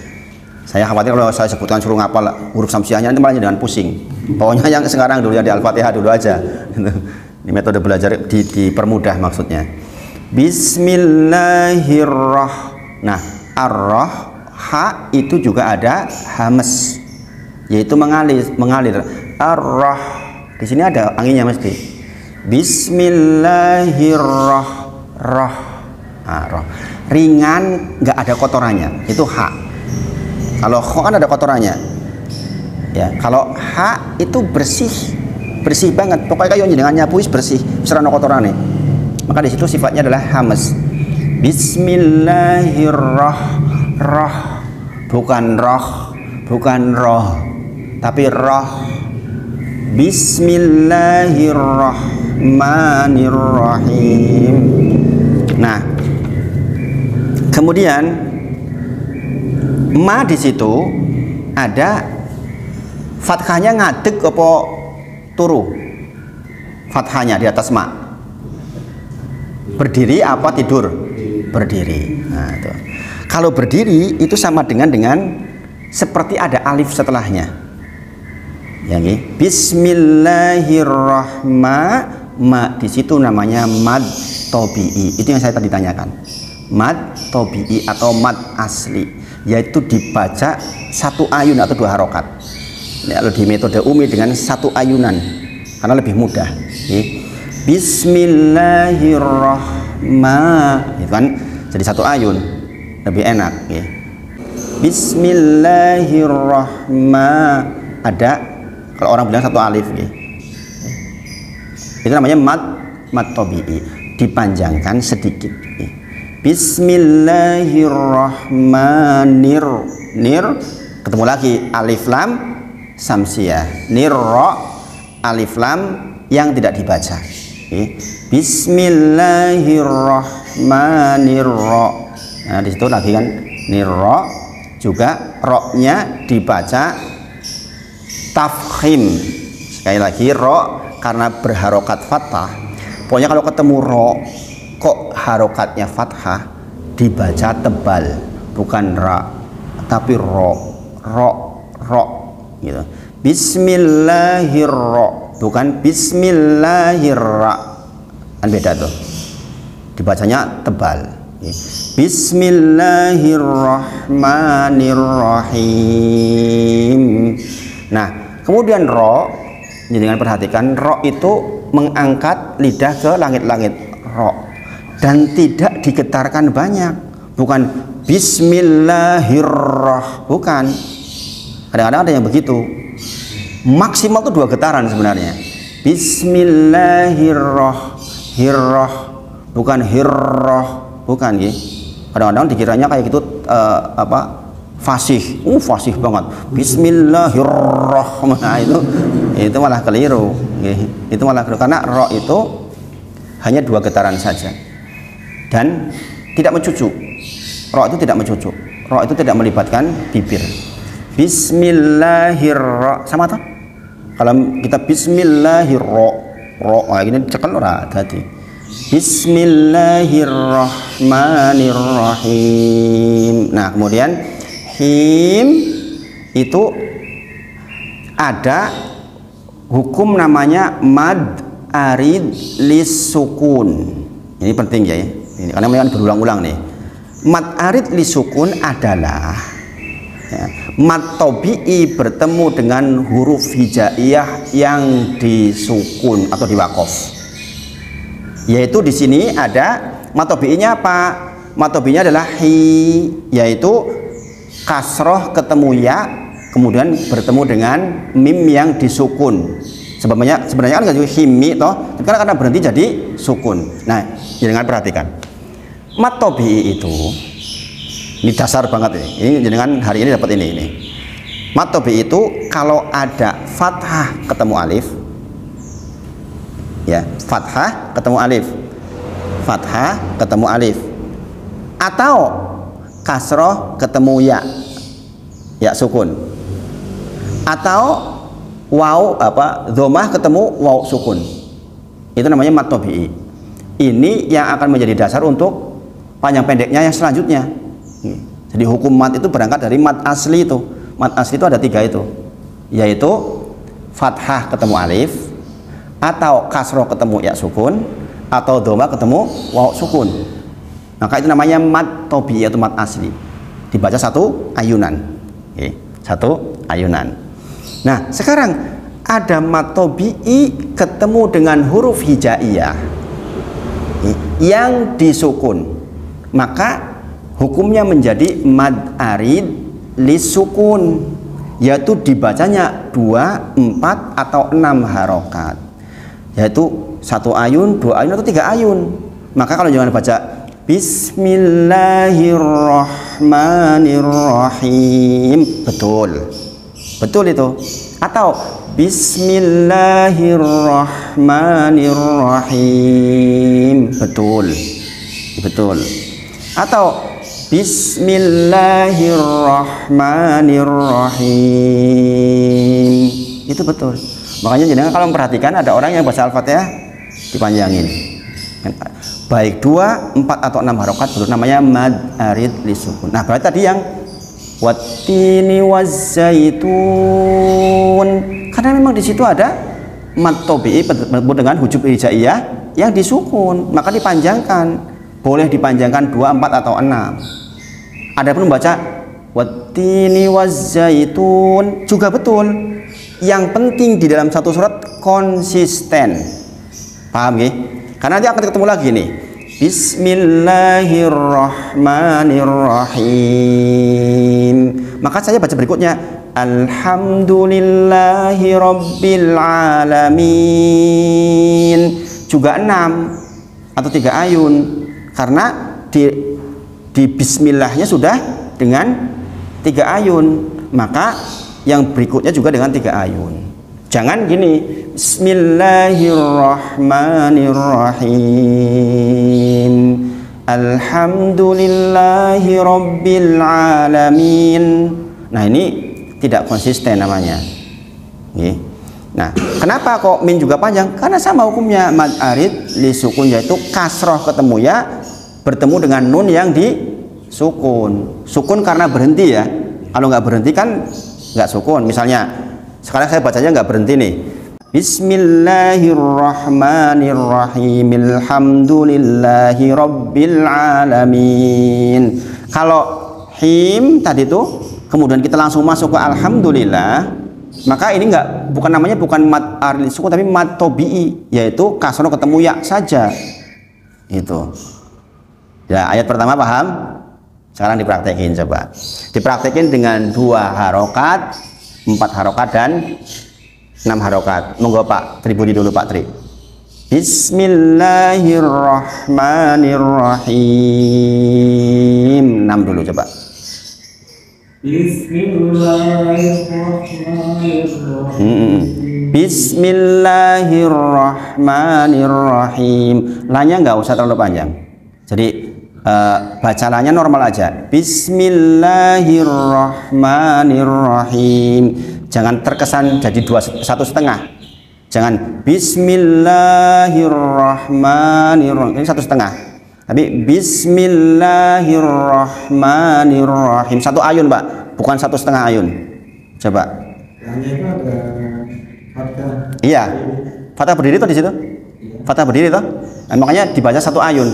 Saya khawatir kalau saya sebutkan suruh ngapal huruf samsiahnya nanti malah dengan pusing. Pokoknya yang sekarang dulu ya di Al-Fatihah dulu aja. Ini metode belajar dipermudah maksudnya. Bismillahirrahmanirrahim. Nah, ha itu juga ada hamas, yaitu mengalir. Di sini ada anginnya mesti. Bismillahirrahmanirrahim. Ringan, nggak ada kotorannya. Itu ha. Kalau kho kan ada kotorannya. Ya, kalau ha itu bersih banget. Pokoknya kayak dengan nyapu bersih, serana kotorannya. Maka di situ sifatnya adalah hamas. Bismillahirrahmanirrahim. Bukan roh, tapi roh. Bismillahirrahmanirrahim. Nah, kemudian ma di situ ada fathahnya ngadeg apa turu? Fathahnya di atas ma. Berdiri apa tidur? Berdiri. Nah, itu. Kalau berdiri itu sama dengan seperti ada alif setelahnya. Ya, okay. Bismillahirrahmanirrahim. Ma di situ namanya mad tobi'i. Itu yang saya tadi tanyakan. Mad tobi'i atau mad asli, yaitu dibaca satu ayun atau dua harokat. Ya, kalau di metode Umi dengan satu ayunan karena lebih mudah. Okay. Bismillahirrahmanirrahim. Itu kan jadi satu ayun, lebih enak. Okay. Bismillahirrahmanirrahim. Ada kalau orang bilang satu alif, gitu. Itu namanya mad tobi'i, dipanjangkan sedikit. Gitu. Bismillahirrahmanirrahim. Ketemu lagi alif lam samsiah, nirra alif lam yang tidak dibaca. Gitu. Bismillahirrahmanirrahim. Nah, di situ lagi kan nirra, juga ro-nya dibaca tafkhim. Sekali lagi ro karena berharokat fathah. Pokoknya kalau ketemu ro kok harokatnya fathah, dibaca tebal, bukan ra tapi ro gitu. Bismillahirrahmanirrahim, bukan bismillahirrahmanirrahim. Kan beda tuh. Dibacanya tebal. Bismillahirrahmanirrahim. Nah, kemudian ro, dengan perhatikan ro itu mengangkat lidah ke langit-langit, ro, dan tidak digetarkan banyak, bukan bismillahirrahmanirrahim, bukan. Kadang-kadang ada yang begitu. Maksimal tuh 2 getaran sebenarnya. Bismillahirrahmanirrahim, bukan hirrah, bukan gitu. Kadang-kadang dikiranya kayak gitu fasih, fasih banget. Bismillahirrahmanirrahim. Itu malah keliru. Itu malah keliru karena ro itu hanya 2 getaran saja dan tidak mencucu. Ro itu tidak mencucu. Ro itu tidak melibatkan bibir. Bismillahirrahmanirrahim sama toh? Kalau kita bismillahirrahmanirrahim, ini cekel ora dadi. Bismillahirrahmanirrahim. Nah, kemudian him itu ada hukum namanya mad arid lis sukun. Ini penting ya. Ini karena memang berulang-ulang nih. Mad arid li sukun adalah ya, mad tabi'i bertemu dengan huruf hijaiyah yang disukun atau diwaqaf. Yaitu di sini ada mad tabi'inya apa? Mad tabi'inya adalah hi, yaitu kasroh ketemu ya, kemudian bertemu dengan mim yang disukun. Sebenarnya kan nggak juga himi toh, tapi karena berhenti jadi sukun. Nah, jangan perhatikan. Mad tabi'i itu ini dasar banget ini. Ini jangan hari ini dapat ini. Mad tabi'i itu kalau ada fathah ketemu alif, ya fathah ketemu alif, fathah ketemu alif, atau kasroh ketemu ya sukun, atau waw dhammah ketemu waw sukun, itu namanya mad tabi'i. Ini yang akan menjadi dasar untuk panjang pendeknya yang selanjutnya. Jadi hukum mad itu berangkat dari mad asli itu. Mad asli itu ada 3 itu, yaitu fathah ketemu alif, atau kasroh ketemu ya sukun, atau dhammah ketemu waw sukun. Maka itu namanya mad tabi'i atau mad asli. Dibaca satu ayunan. Satu ayunan. Nah, sekarang ada mad tabi'i ketemu dengan huruf hijaiyah yang disukun, maka hukumnya menjadi mad arid lisukun, yaitu dibacanya 2, 4 atau 6 harokat, yaitu 1 ayun, 2 ayun atau 3 ayun. Maka kalau jangan baca Bismillahirrahmanirrahim, betul itu, atau Bismillahirrahmanirrahim, betul, atau Bismillahirrahmanirrahim, itu betul. Makanya jangan kalau memperhatikan ada orang yang baca Al-Fatihah dipanjangin, baik 2, 4 atau 6 harokat, betul, namanya mad arid lisukun. Nah, berarti tadi yang wattini wazzaitun, karena memang di situ ada mad tabi'i bertemu dengan huruf hijaiyah yang disukun, maka dipanjangkan, boleh dipanjangkan 2, 4 atau 6. Adapun membaca wattini wazzaitun juga betul. Yang penting di dalam satu surat konsisten, paham nggih? Karena nanti akan ketemu lagi nih. Bismillahirrahmanirrahim. Maka saya baca berikutnya Alhamdulillahirabbil alamin. Juga 6 atau 3 ayun. Karena di bismillahnya sudah dengan 3 ayun. Maka yang berikutnya juga dengan 3 ayun. Jangan gini, Bismillahirrahmanirrahim. Alhamdulillahi rabbil alamin. Nah, ini tidak konsisten namanya. Nah, kenapa kok min juga panjang? Karena sama hukumnya mad arid li sukun, yaitu kasroh ketemu ya bertemu dengan nun yang disukun. Sukun karena berhenti ya. Kalau nggak berhenti kan nggak sukun. Misalnya sekarang saya bacanya nggak berhenti nih. Bismillahirrahmanirrahim. Alhamdulillahi rabbil alamin. Kalau him tadi tuh kemudian kita langsung masuk ke alhamdulillah, maka ini bukan namanya mad arid sukun tapi mad tabi'i, yaitu kasroh ketemu ya saja. Itu. Ya, ayat pertama paham? Sekarang dipraktekin, coba. Dipraktekin dengan 2 harokat, 4 harokat dan 6 harokat. Monggo Pak Tri Budi dulu, Pak Tri. Bismillahirrahmanirrahim. 6 dulu coba. Bismillahirrahmanirrahim. Bismillahirrahmanirrahim. Lanya nggak usah terlalu panjang. Jadi baca lanya normal aja. Bismillahirrahmanirrahim. Jangan terkesan jadi 1,5. Jangan Bismillahirrahmanirrahim. Ini 1,5. Tapi Bismillahirrahmanirrahim. 1 ayun, Pak, bukan 1,5 ayun. Coba. Lanya itu ada fathah. Iya. Fathah berdiri tuh di situ. Fathah berdiri tuh. Nah, makanya dibaca 1 ayun.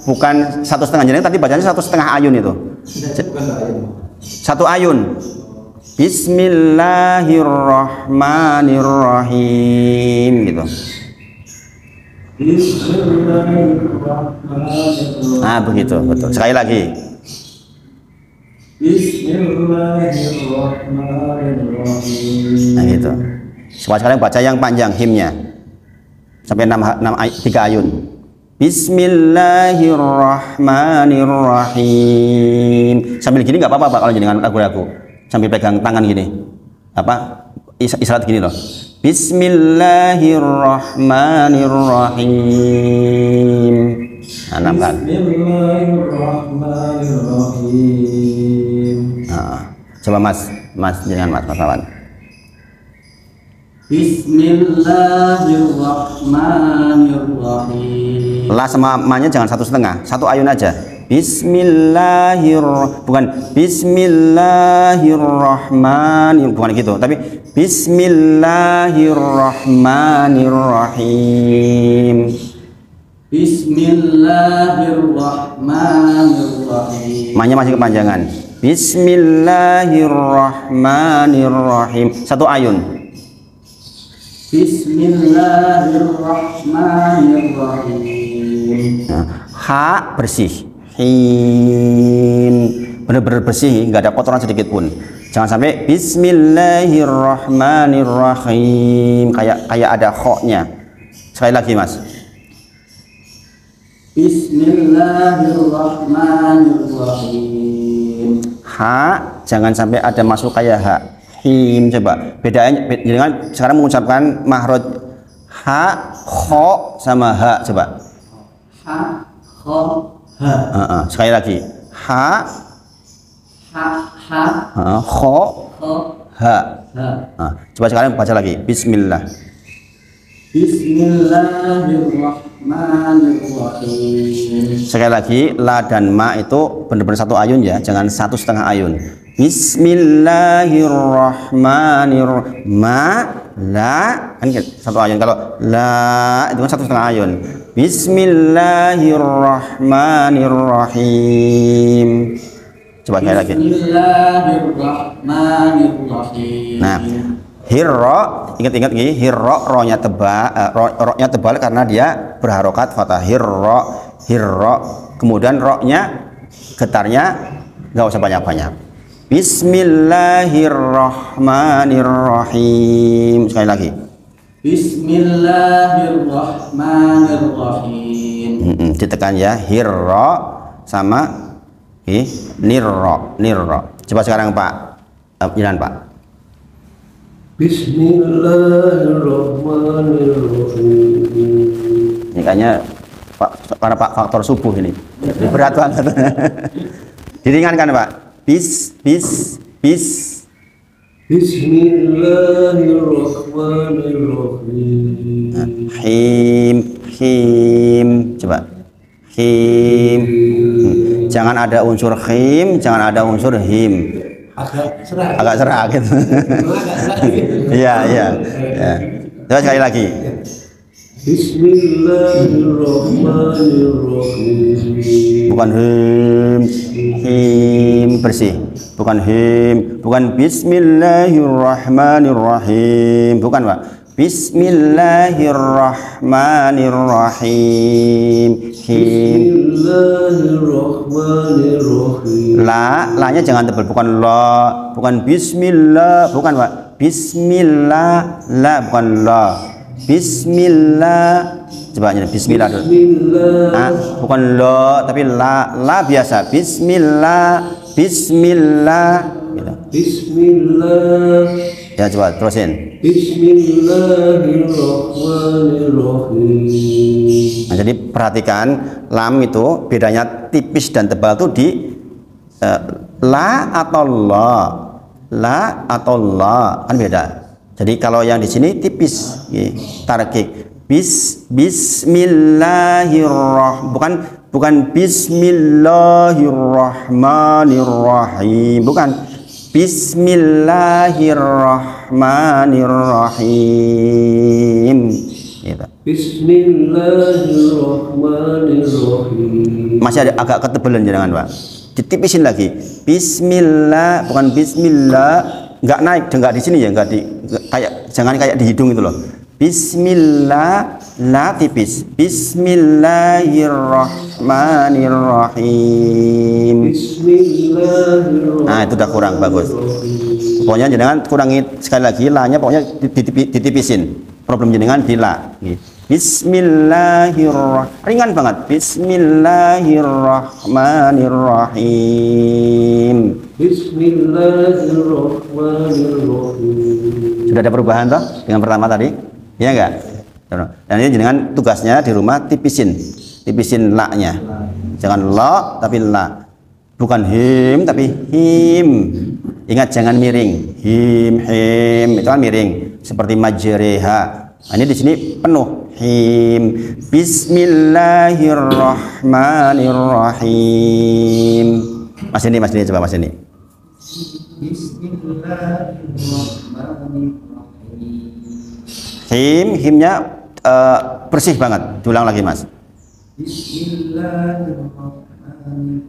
bukan 1,5. Jadi tadi bacanya 1,5 ayun itu. Satu ayun. Bismillahirrahmanirrahim gitu. Nah begitu, betul. Sekali lagi. Nah gitu. Sekarang baca yang panjang himnya sampai 3 ayun. Bismillahirrahmanirrahim. Sambil gini nggak apa-apa Pak kalau dengan lagu-lagu. Sambil pegang tangan gini. Apa? Isyarat gini loh. Bismillahirrahmanirrahim. Nah, nampak. Bismillahirrahmanirrahim. Nah, coba Mas jangan Mas Awan. Bismillahirrahmanirrahim. La sama ma-nya jangan 1,5, 1 ayun aja. Bukan Bismillahirrahmanirrahim, bukan gitu, tapi Bismillahirrahmanirrahim. Bismillahirrahmanirrahim. Ma-nya masih kepanjangan. Bismillahirrahmanirrahim. 1 ayun. Bismillahirrahmanirrahim. Nah, ha bersih. Him, benar-benar bersih, nggak ada kotoran sedikit pun. Jangan sampai Bismillahirrahmanirrahim kayak ada kho-nya. Sekali lagi Mas. Bismillahirrahmanirrahim. Ha jangan sampai ada masuk kayak ha. Him, coba bedanya dengan sekarang mengucapkan mahroj ha, kho sama ha, coba. Ha, kho, ha. Sekali lagi ha, kho, ha. Coba sekarang baca lagi. Bismillah. Bismillahirrahmanirrahim. Sekali lagi la dan ma itu benar-benar 1 ayun ya, jangan 1,5 ayun. Bismillahirrahmanirrahim. Ma la kan 1 ayun, kalau la itu kan 1,5 ayun. Bismillahirrahmanirrahim. Coba sekali lagi. Bismillahirrahmanirrahim. Nah, hirro, ingat-ingat gini, hirro ro-nya tebal karena dia berharokat fathah. Hirro, kemudian ro-nya getarnya nggak usah banyak-banyak. Bismillahirrahmanirrahim. Sekali lagi. Bismillahirrahmanirrahim. Ditekan ya, hirro sama nirro. Coba sekarang Pak, jalan Pak. Bismillahirrahmanirrahim. Ini kayaknya karena Pak faktor subuh ini. Jadi berat banget. Diringankan Pak. Bis. Bismillahirrahmanirrahim. Him. Coba. Him. Jangan ada unsur him, jangan ada unsur him. Agak serak gitu. Iya. Coba sekali lagi. Bismillahirrahmanirrahim. Bukan him bersih. Bukan him, bukan bismillahirrahmanirrahim. Bukan Pak. Bismillahirrahmanirrahim. Him. Bismillahirrahmanirrahim. La-nya jangan tebal, bukan la, bukan bismillah, bukan Pak. Bismillah, la bukan la. Bismillah. Coba aja bismillah dulu. Nah, bukan lo tapi la biasa. Bismillah gitu. Bismillah. Ya coba terusin. Bismillahirrahmanirrahim. Nah, jadi perhatikan lam itu bedanya tipis dan tebal tuh di la atau la kan beda. Jadi kalau yang di sini tipis, tarkik. Bismillahirrahmanirrahim, bukan bismillahirrahmanirrahim, bukan bismillahirrahmanirrahim. Gitu. Bismillahirrahmanirrahim. Masih ada agak ketebalan jangan Pak. Ditipisin lagi. Bismillah, bukan bismillah, nggak naik, nggak di sini ya, nggak di kayak jangan kayak di hidung itu loh. Bismillah, la tipis. Bismillahirrahmanirrahim. Bismillahirrahmanirrahim. Nah, itu udah kurang bagus. Pokoknya jangan kurangi sekali lagi la-nya, pokoknya ditipisin. Problem jenengan di la. Bismillahirrahmanirrahim. Ringan banget. Bismillahirrahmanirrahim. Bismillahirrahmanirrahim. Sudah ada perubahan toh dengan pertama tadi? Iya enggak? Dan ini dengan tugasnya di rumah tipisin la-nya. Jangan lo tapi la. Bukan him tapi him. Ingat jangan miring. Him itu kan miring seperti majreha. Nah, ini di sini penuh him. Bismillahirrahmanirrahim. Mas ini coba Mas ini. Bismillahirrahmanirrahim. Himnya bersih banget. Diulang lagi Mas. Bismillahirrahmanirrahim.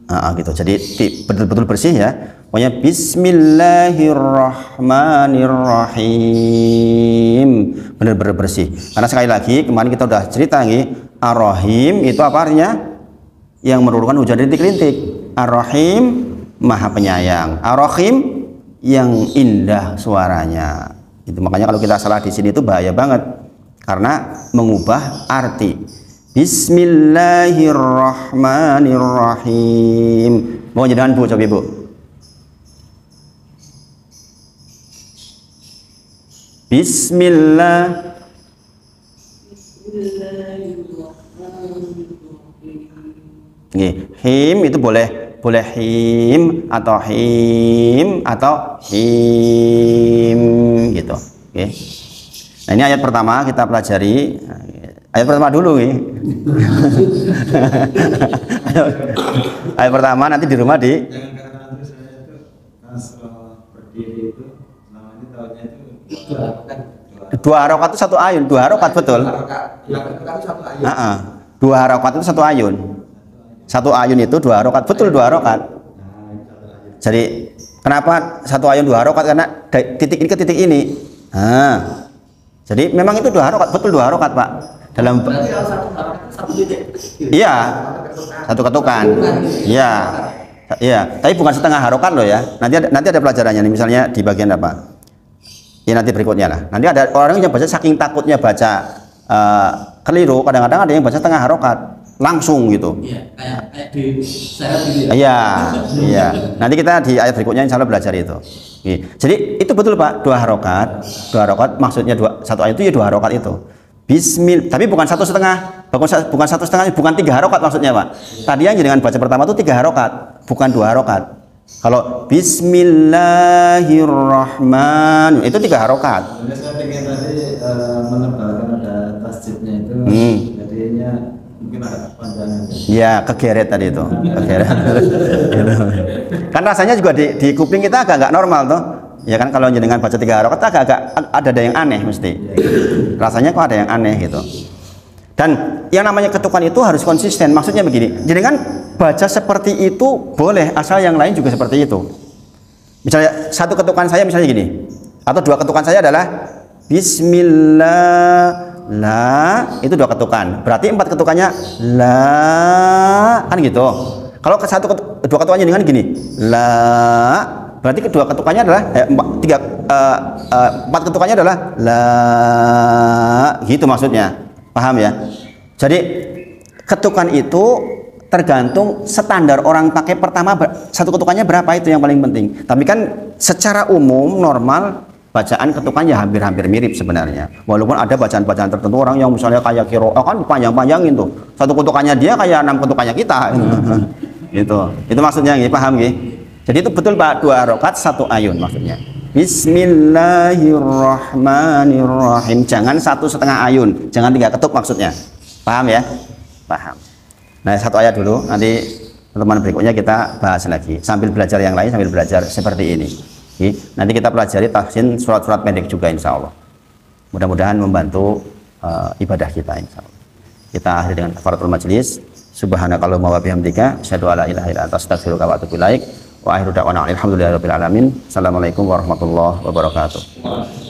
Gitu. Jadi betul-betul bersih ya. Pokoknya Bismillahirrahmanirrahim. Benar-benar bersih. Karena sekali lagi kemarin kita udah cerita nih, Ar-Rahim itu apa artinya? Yang menurunkan hujan rintik-rintik. Ar-Rahim Maha Penyayang. Ar-Rahim yang indah suaranya. Itu makanya kalau kita salah di sini itu bahaya banget karena mengubah arti. Bismillahirrahmanirrahim. Mau jangan Bu, coba Bu. Bismillah. Nih, him itu boleh him atau him gitu. Oke. Nah, ini ayat pertama kita pelajari. Ayat pertama dulu nih. Ayat pertama nanti di rumah di. Jangan katakan nanti saya itu kalau berdiri itu namanya tahunya itu Dua harokat itu satu ayun. Dua harokat betul. Dua harokat itu satu ayun. Satu ayun itu dua harokat betul, dua harokat. Jadi kenapa satu ayun dua harokat? Karena dari titik ini ke titik ini. Jadi memang itu dua harokat betul, dua harokat Pak. Dalam Berarti kalau satu harokat itu satu titik. iya satu ketukan. Iya. Iya. Tapi bukan setengah harokat loh ya. Nanti ada pelajarannya nih. Misalnya di bagian apa? Ya nanti berikutnya lah. Nanti ada orang yang baca saking takutnya baca keliru. Kadang-kadang ada yang baca setengah harokat langsung gitu. Iya, kayak di seret gitu ya. Iya. Nanti kita di ayat berikutnya insya Allah belajar itu. Jadi itu betul Pak, dua harokat maksudnya satu ayat itu ya dua harokat itu. Bismillah, tapi bukan satu setengah, bukan satu setengah, bukan tiga harokat maksudnya Pak. Tadi yang dengan baca pertama itu tiga harokat, bukan dua harokat. Kalau Bismillahirrahmanirrahim itu tiga harokat. sebenarnya saya pengen tadi menebalkan ada tasjidnya itu jadinya mungkin ada kepanjangan. Ya, kegeret tadi itu. Kegeret. Kan rasanya juga di kuping kita agak normal tuh. Ya kan kalau jenengan baca tiga harokat agak ada yang aneh mesti. Rasanya kok ada yang aneh gitu. Dan yang namanya ketukan itu harus konsisten. Maksudnya begini, jenengan baca seperti itu boleh asal yang lain juga seperti itu. Misalnya satu ketukan saya misalnya gini, atau dua ketukan saya adalah Bismillah. La itu dua ketukan, berarti empat ketukannya la kan gitu. Kalau dua ketukannya dengan gini la, berarti kedua ketukannya adalah empat ketukannya adalah la gitu maksudnya, paham ya? Jadi ketukan itu tergantung standar orang pakai pertama satu ketukannya berapa itu yang paling penting. Tapi kan secara umum normal bacaan ketukannya hampir-hampir mirip sebenarnya. Walaupun ada bacaan-bacaan tertentu orang yang misalnya kayak qiraah kan panjang-panjangin tuh. Satu ketukannya dia kayak 6 ketukannya kita. Gitu. Itu maksudnya nggih, paham nggih? Jadi itu betul Pak, dua harokat satu ayun maksudnya. Bismillahirrahmanirrahim. Jangan satu setengah ayun, jangan tiga ketuk maksudnya. Paham ya? Paham. Nah, satu ayat dulu, nanti pertemuan berikutnya kita bahas lagi. Sambil belajar yang lain, sambil belajar seperti ini. Nanti kita pelajari tahsin surat-surat pendek juga insya Allah. mudah-mudahan membantu ibadah kita insyaallah. Kita akhiri dengan kafaratul majlis. Subhanakallahumma wa bihamdika asyhadu an la ilaha illa anta astaghfiruka wa atubu ilaik. Wa akhiru da'wana alhamdulillahi rabbil alamin. Assalamualaikum warahmatullahi wabarakatuh.